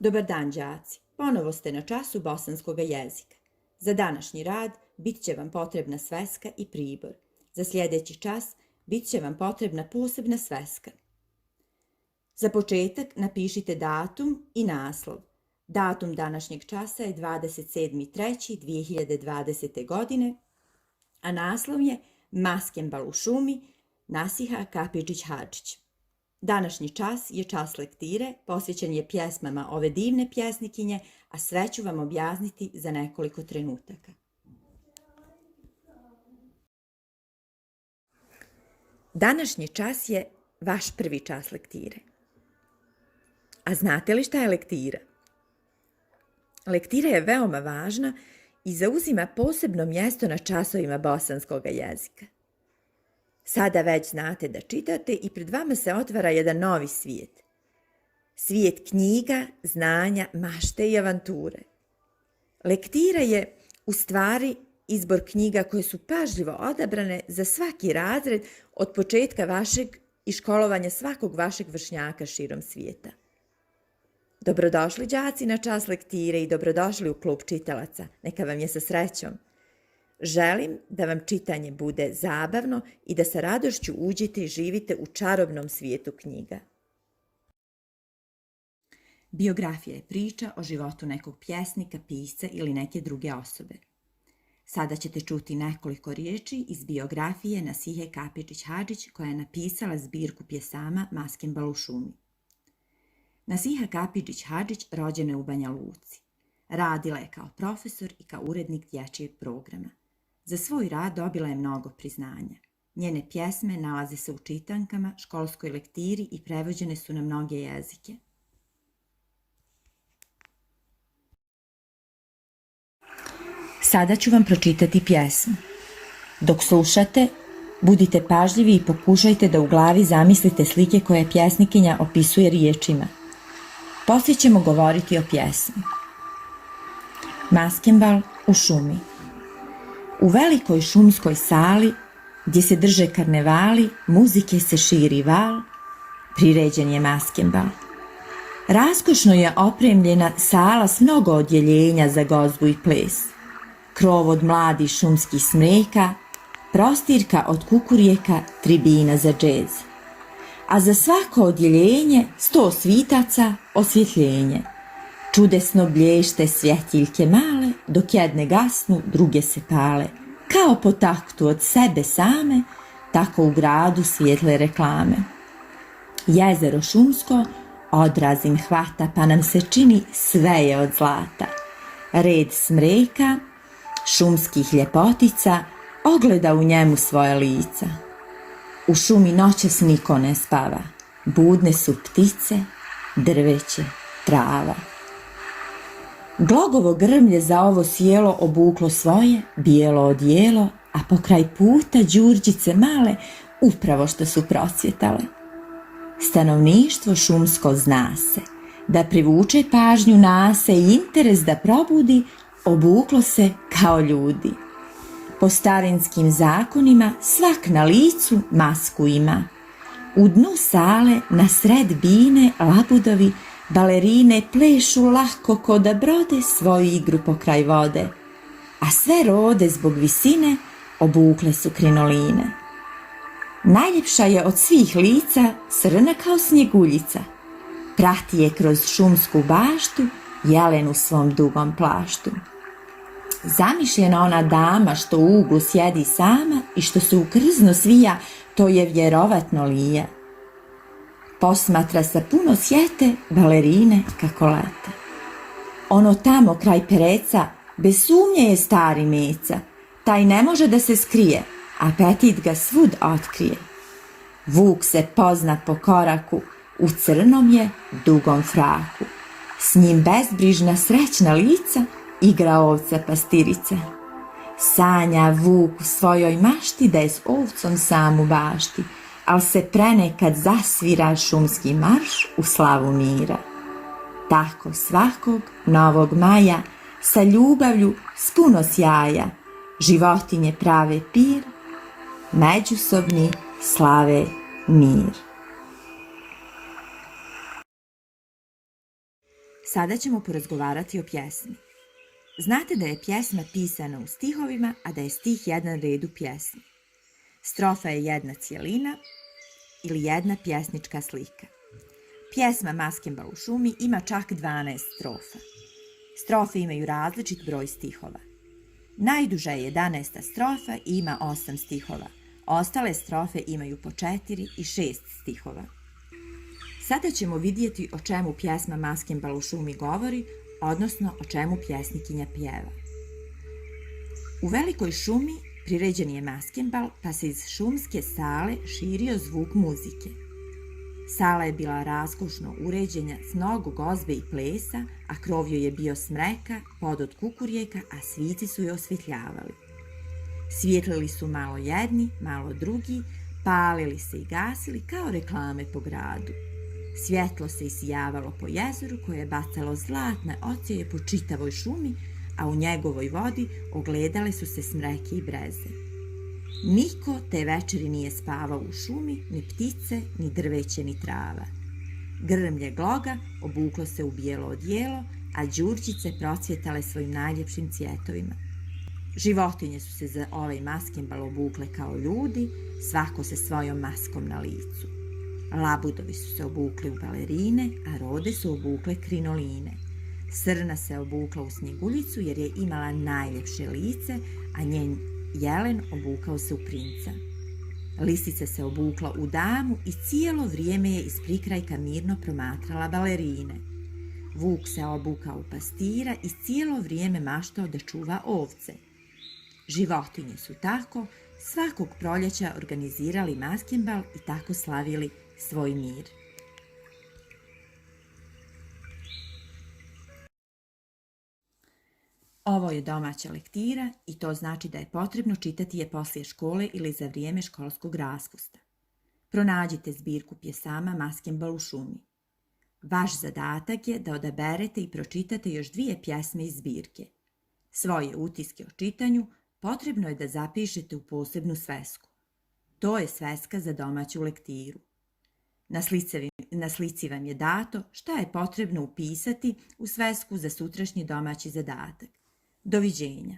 Dobar dan, đaci. Ponovo ste na času bosanskog jezika. Za današnji rad bit će vam potrebna sveska i pribor. Za sljedeći čas bit će vam potrebna posebna sveska. Za početak napišite datum i naslov. Datum današnjeg časa je 27.3.2020. godine, a naslov je Maskembal u šumi, Nasiha Kapidžić-Hadžić. Današnji čas je čas lektire, posvećen je pjesmama ove divne pjesnikinje, a sve ću vam objasniti za nekoliko trenutaka. Današnji čas je vaš prvi čas lektire. A znate li šta je lektira? Lektira je veoma važna i zauzima posebno mjesto na časovima bosanskog jezika. Sada već znate da čitate i pred vama se otvara jedan novi svijet. Svijet knjiga, znanja, mašte i avanture. Lektira je u stvari izbor knjiga koje su pažljivo odabrane za svaki razred od početka vašeg i školovanja svakog vašeg vršnjaka širom svijeta. Dobrodošli đaci na čas lektire i dobrodošli u klub čitalaca. Neka vam je sa srećom. Želim da vam čitanje bude zabavno i da sa radošću uđete i živite u čarobnom svijetu knjiga. Biografija je priča o životu nekog pjesnika, pisca ili neke druge osobe. Sada ćete čuti nekoliko riječi iz biografije Nasihe Kapidžić-Hadžić koja je napisala zbirku pjesama Maskembal u šumi. Nasiha Kapidžić-Hadžić rođena je u Banja Luci. Radila je kao profesor i kao urednik dječjeg programa. Za svoj rad dobila je mnogo priznanja. Njene pjesme nalaze se u čitankama, školskoj lektiri i prevođene su na mnoge jezike. Sada ću vam pročitati pjesmu. Dok slušate, budite pažljivi i pokušajte da u glavi zamislite slike koje pjesnikinja opisuje riječima. Poslije ćemo govoriti o pjesmi. Maskembal u šumi. U velikoj šumskoj sali, gdje se drže karnevali, muzike se širi val, priređen je maskembal. Raskošno je opremljena sala s mnogo odjeljenja za gozbu i ples. Krov od mladih šumskih smreka, prostirka od kukurijeka, tribina za džez. A za svako odjeljenje 100 svitaca, osvjetljenje. Čudesno blješte svjetiljke male, dok jedne gasnu, druge se pale. Kao po taktu od sebe same, tako u gradu svijetle reklame. Jezero šumsko odrazim hvata, pa nam se čini sve je od zlata. Red smreka, šumskih ljepotica, ogleda u njemu svoja lica. U šumi noćas niko ne spava, budne su ptice, drveće, trava. Glogovo grmlje za ovo sjelo obuklo svoje bijelo odijelo, a pokraj puta đurđice male upravo što su procvjetale. Stanovništvo šumsko zna se, da privuče pažnju nase i interes da probudi, obuklo se kao ljudi. Po starinskim zakonima svak na licu masku ima. U dnu sale na sred bine labudovi balerine plešu lahko ko da brode svoju igru pokraj vode, a sve rode zbog visine obukle su krinoline. Najljepša je od svih lica crna kao snjeguljica, prati je kroz šumsku baštu jelen u svom dugom plaštu. Zamišljena ona dama što u uglu sjedi sama i što se u krzno svija, to je vjerovatno Lija. Posmatra sa puno sjete balerine kako lete. Ono tamo kraj pereca, bez sumnje je stari meca, taj ne može da se skrije, apetit ga svud otkrije. Vuk se pozna po koraku, u crnom je dugom fraku. S njim bezbrižna srećna lica igra ovca pastirica. Sanja vuk u svojoj mašti da je s ovcom sam u bašti, al se prenekad zasvira šumski marš u slavu mira. Tako svakog novog maja sa ljubavlju s puno sjaja životinje prave pir, međusobni slave mir. Sada ćemo porazgovarati o pjesmi. Znate da je pjesma pisana u stihovima, a da je stih jedan red u pjesmi. Strofa je jedna cijelina ili jedna pjesnička slika. Pjesma Maskembal u šumi ima čak 12 strofa. Strofe imaju različit broj stihova. Najduža je 11. strofa i ima 8 stihova. Ostale strofe imaju po 4 i 6 stihova. Sada ćemo vidjeti o čemu pjesma Maskembal u šumi govori, odnosno o čemu pjesnikinja pjeva. U velikoj šumi priređen je maskembal, pa se iz šumske sale širio zvuk muzike. Sala je bila raskošno uređena s mnogo gozbe i plesa, a krov joj je bio smreka, pod od kukurijeka, a svici su je osvjetljavali. Svijetlili su malo jedni, malo drugi, palili se i gasili kao reklame po gradu. Svjetlo se isijavalo po jezeru koje je bacalo zlatne ocjeje po čitavoj šumi, a u njegovoj vodi ogledale su se smreke i breze. Niko te večeri nije spavao u šumi, ni ptice, ni drveće, ni trava. Grmlje gloga obuklo se u bijelo odijelo, a đurđice procvjetale svojim najljepšim cvjetovima. Životinje su se za ovaj maskembal obukle kao ljudi, svako se svojom maskom na licu. Labudovi su se obukli u balerine, a rode su obukle krinoline. Srna se obukla u snjeguljicu jer je imala najljepše lice, a njen jelen obukao se u princa. Lisica se obukla u damu i cijelo vrijeme je iz prikrajka mirno promatrala balerine. Vuk se obukao u pastira i cijelo vrijeme maštao da čuva ovce. Životinje su tako svakog proljeća organizirali maskembal i tako slavili svoj mir. Ovo je domaća lektira i to znači da je potrebno čitati je poslije škole ili za vrijeme školskog raspusta. Pronađite zbirku pjesama Maskembal u šumi. Vaš zadatak je da odaberete i pročitate još 2 pjesme iz zbirke. Svoje utiske o čitanju potrebno je da zapišete u posebnu svesku. To je sveska za domaću lektiru. Na slici vam je dato šta je potrebno upisati u svesku za sutrašnji domaći zadatak. Doviđenja.